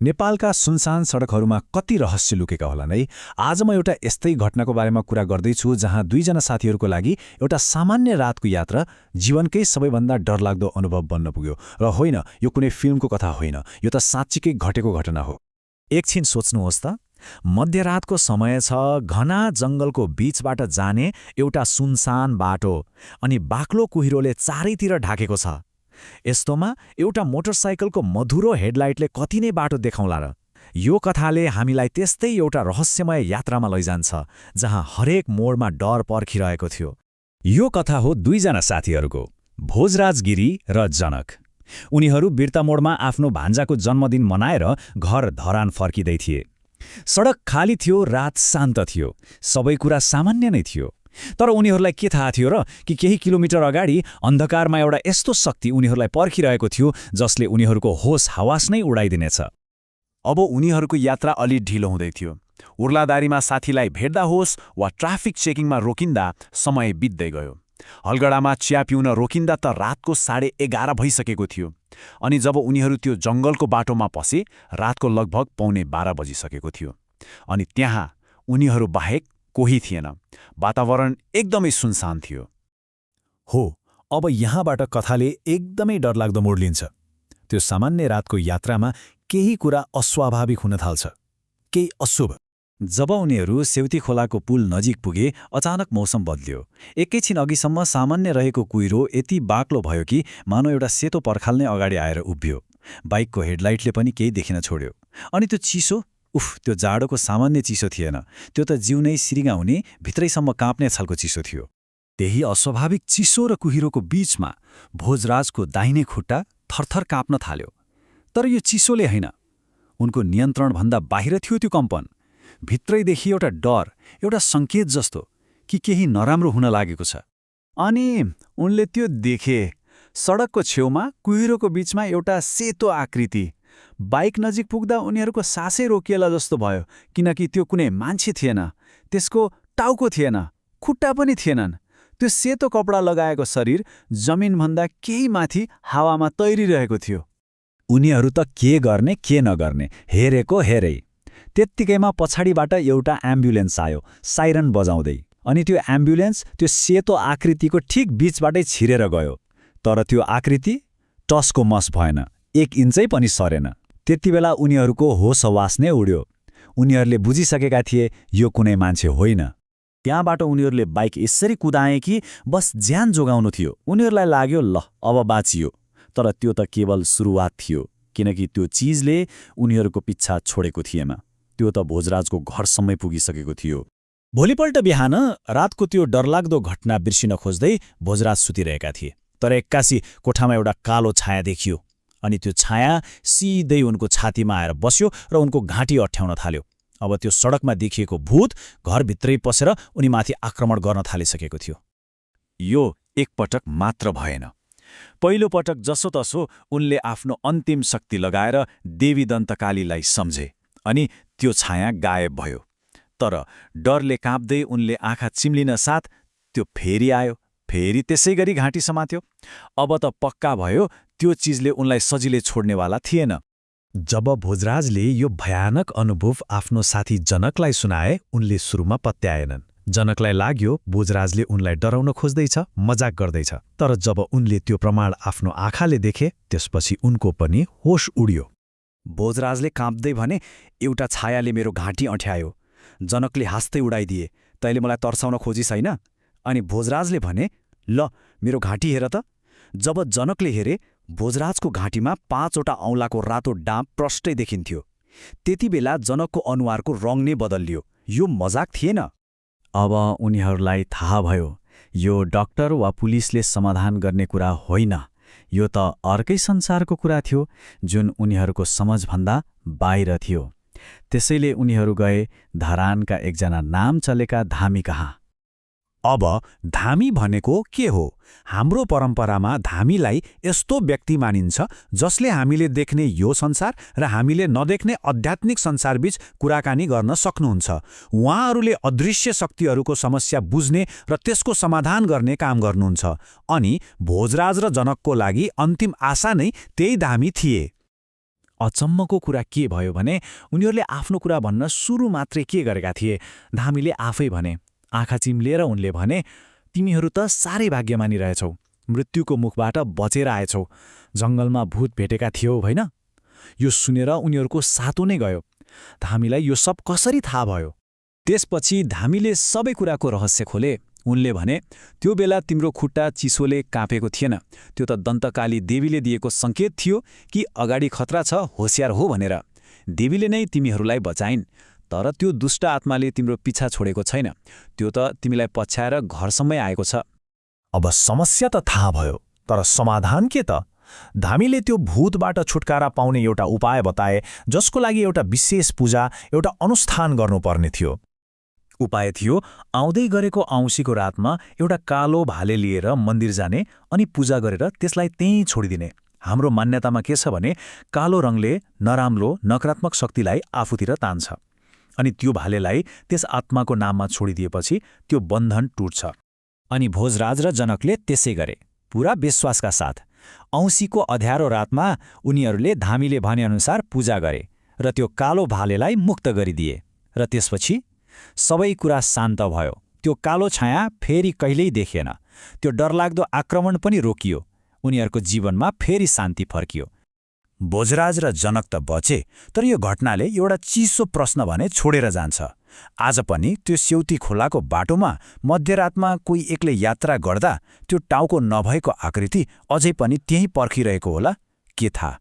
नेपालका सुनसान सडकहरूमा कति रहस्य लुकेका होला नै। आज म एउटा यस्तै घटनाको बारेमा कुरा गर्दैछु जहाँ दुईजना साथीहरूको लागि एउटा सामान्य रातको यात्रा जीवनकै सबैभन्दा डरलाग्दो अनुभव बन्न पुग्यो। र होइन, यो कुनै फिल्मको कथा होइन, यो त साँच्चीकै घटेको घटना हो। एकछिन सोच्नुहोस् त, मध्यरातको समय छ, घना जङ्गलको बीचबाट जाने एउटा सुनसान बाटो, अनि बाक्लो कुहिरोले चारैतिर ढाकेको छ। यस्तोमा एउटा मोटरसाइकलको मधुरो हेडलाइटले कति नै बाटो देखाउला र। यो कथाले हामीलाई त्यस्तै एउटा रहस्यमय यात्रामा लैजान्छ जहाँ हरेक मोडमा डर पर्खिरहेको थियो। यो कथा हो दुईजना साथीहरूको, भोजराज गिरी र जनक। उनीहरू बिर्तामोडमा आफ्नो भान्जाको जन्मदिन मनाएर घर धरान फर्किँदै थिए। सडक खाली थियो, रात शान्त थियो, सबै कुरा सामान्य नै थियो। तर उनीहरूलाई के थाहा थियो र कि केही किलोमिटर अगाडि अन्धकारमा एउटा यस्तो शक्ति उनीहरूलाई पर्खिरहेको थियो जसले उनीहरूको होस हवास नै उडाइदिनेछ। अब उनीहरूको यात्रा अलि ढिलो हुँदै थियो। उर्लादारीमा साथीलाई भेट्दा होस् वा ट्राफिक चेकिङमा रोकिँदा समय बित्दै गयो। हलगडामा चिया पिउन रोकिँदा त रातको 11:30 भइसकेको थियो। अनि जब उनीहरू त्यो जङ्गलको बाटोमा पसे, रातको लगभग 11:15 बजिसकेको थियो। अनि त्यहाँ उनीहरू बाहेक कोही थिएन। वातावरण एकदमै सुनसान थियो। हो, अब यहाँबाट कथाले एकदमै डरलाग्दो मोड लिन्छ। त्यो सामान्य रातको यात्रामा केही कुरा अस्वाभाविक हुन थाल्छ, केही अशुभ। जब उनीहरू सेउती खोलाको पुल नजिक पुगे, अचानक मौसम बदल्यो। एकैछिन अघिसम्म सामान्य रहेको कुहिरो यति बाक्लो भयो कि मानव एउटा सेतो पर्खाल नै अगाडि आएर उभियो। बाइकको हेडलाइटले पनि केही देखिन छोड्यो। अनि त्यो चिसो, त्यो जाडोको सामान्य चिसो थिएन, त्यो त जिउ नै सिरिङाउने, भित्रैसम्म काँप्ने खालको चिसो थियो। त्यही अस्वाभाविक चिसो र कुहिरोको बीचमा भोजराजको दाहिने खुट्टा थरथर काँप्न थाल्यो। तर यो चिसोले होइन, उनको नियन्त्रणभन्दा बाहिर थियो त्यो कम्पन। भित्रैदेखि एउटा डर, एउटा सङ्केत जस्तो कि केही नराम्रो हुन लागेको छ। अनि उनले त्यो देखे, सडकको छेउमा कुहिरोको बीचमा एउटा सेतो आकृति। बाइक नजिक पुग्दा उनीहरूको सासै रोकिएला जस्तो भयो, किनकि त्यो कुनै मान्छे थिएन। त्यसको टाउको थिएन, खुट्टा पनि थिएनन्। त्यो सेतो कपडा लगाएको शरीर जमिनभन्दा केही माथि हावामा तैरिरहेको थियो। उनीहरू त के गर्ने के नगर्ने, हेरेको हेरै। त्यत्तिकैमा पछाडिबाट एउटा एम्बुलेन्स आयो, साइरन बजाउँदै। अनि त्यो एम्बुलेन्स त्यो सेतो आकृतिको ठिक बीचबाटै छिरेर गयो। तर त्यो आकृति टसको मस भएन, 1 इन्चै पनि सरेन। त्यतिबेला उनीहरूको होस हवास नै उड्यो। उनीहरूले बुझिसकेका थिए यो कुनै मान्छे होइन। त्यहाँबाट उनीहरूले बाइक यसरी कुदाए कि बस ज्यान जोगाउनु थियो। उनीहरूलाई लाग्यो ल अब बाँचियो। तर त्यो त केवल सुरुवात थियो, किनकि त्यो चिजले उनीहरूको पिच्छा छोडेको थिएन। त्यो त भोजराजको घरसम्मै पुगिसकेको थियो। भोलिपल्ट बिहान रातको त्यो डरलाग्दो घटना बिर्सिन खोज्दै भोजराज सुतिरहेका थिए। तर एक्कासी कोठामा एउटा कालो छाया देखियो। अनि त्यो छाया सिधै उनको छातीमा आएर बस्यो र उनको घाँटी अठ्याउन थाल्यो। अब त्यो सडकमा देखिएको भूत घरभित्रै पसेर उनीमाथि आक्रमण गर्न थालिसकेको थियो। यो एकपटक मात्र भएन। पहिलो पटक जसोतसो उनले आफ्नो अन्तिम शक्ति लगाएर देवी दन्तकालीलाई सम्झे, अनि त्यो छाया गायब भयो। तर डरले काँप्दै उनले आँखा चिम्लिन साथ त्यो फेरि आयो, फेरि त्यसै गरी घाँटी समात्यो। अब त पक्का भयो त्यो चिजले उनलाई सजिलै छोड्नेवाला थिएन। जब भोजराजले यो भयानक अनुभव आफ्नो साथी जनकलाई सुनाए, उनले सुरुमा पत्याएनन्। जनकलाई लाग्यो भोजराजले उनलाई डराउन खोज्दैछ, मजाक गर्दैछ। तर जब उनले त्यो प्रमाण आफ्नो आँखाले देखे, त्यसपछि उनको पनि होस उड्यो। भोजराजले काँप्दै भने, एउटा छायाले मेरो घाँटी अँठ्यायो। जनकले हाँस्दै उडाइदिए, तैँले मलाई तर्साउन खोजिस् होइन? अनि भोजराजले भने, ल मेरो घाँटी हेर त। जब जनकले हेरे, भोजराजको घाँटीमा 5वटा औँलाको रातो डाँप प्रष्टै देखिन्थ्यो। त्यति बेला जनकको अनुहारको रङ नै बदलियो। यो मजाक थिएन। अब उनीहरूलाई थाहा भयो, यो डाक्टर वा पुलिसले समाधान गर्ने कुरा होइन। यो त अर्कै संसारको कुरा थियो जुन उनीहरूको समझभन्दा बाहिर थियो। त्यसैले उनीहरू गए धरानका एकजना नाम चलेका धामी कहाँ। अब धामी भनेको के हो? हाम्रो परम्परामा धामीलाई यस्तो व्यक्ति मानिन्छ जसले हामीले देख्ने यो संसार र हामीले नदेख्ने आध्यात्मिक संसारबीच कुराकानी गर्न सक्नुहुन्छ। उहाँहरूले अदृश्य शक्तिहरूको समस्या बुझ्ने र त्यसको समाधान गर्ने काम गर्नुहुन्छ। अनि भोजराज र जनकको लागि अन्तिम आशा नै त्यही धामी थिए। अचम्मको कुरा के भयो भने उनीहरूले आफ्नो कुरा भन्न सुरु मात्रै के गरेका थिए, धामीले आफै भने। आँखा चिम्लिएर उनले भने, तिमीहरू त साह्रै भाग्यमानी रहेछौ, मृत्युको मुखबाट बचेर आएछौ, जङ्गलमा भूत भेटेका थियौ होइन? यो सुनेर उनीहरूको सातो नै गयो। धामीलाई यो सब कसरी थाहा भयो? त्यसपछि धामीले सबै कुराको रहस्य खोले। उनले भने, त्यो बेला तिम्रो खुट्टा चिसोले काँपेको थिएन, त्यो त दन्तकाली देवीले दिएको सङ्केत थियो कि अगाडि खतरा छ, होशियार हो भनेर। देवीले नै तिमीहरूलाई बचाइन्, तर त्यो दुष्ट आत्माले तिम्रो पिछा छोडेको छैन, त्यो त तिमीलाई पछ्याएर घरसम्मै आएको छ। अब समस्या त थाहा भयो, तर समाधान के त? धामीले त्यो भूतबाट छुटकारा पाउने एउटा उपाय बताए, जसको लागि एउटा विशेष पूजा, एउटा अनुष्ठान गर्नुपर्ने थियो। उपाय थियो आउँदै गरेको औँसीको रातमा एउटा कालो भाले लिएर मन्दिर जाने अनि पूजा गरेर त्यसलाई त्यहीँ छोडिदिने। हाम्रो मान्यतामा के छ भने कालो रङले नराम्रो नकारात्मक शक्तिलाई आफूतिर तान्छ, अनि त्यो भालेलाई त्यस आत्माको नाममा छोडिदिएपछि त्यो बन्धन टुट्छ। अनि भोजराज र जनकले त्यसै गरे, पुरा विश्वासका साथ। औँसीको अँध्यारो रातमा उनीहरूले धामीले भनेअनुसार पूजा गरे र त्यो कालो भालेलाई मुक्त गरिदिए। र त्यसपछि सबै कुरा शान्त भयो। त्यो कालो छाया फेरि कहिल्यै देखिएन। त्यो डरलाग्दो आक्रमण पनि रोकियो। उनीहरूको जीवनमा फेरि शान्ति फर्कियो। भोजराज र जनक त बचे, तर यो घटनाले एउटा चिसो प्रश्न भने छोडेर जान्छ। आज पनि त्यो सेउती खोलाको बाटोमा मध्यरातमा कोही एक्लै यात्रा गर्दा त्यो टाउको नभएको आकृति अझै पनि त्यहीँ पर्खिरहेको होला, के थाहा?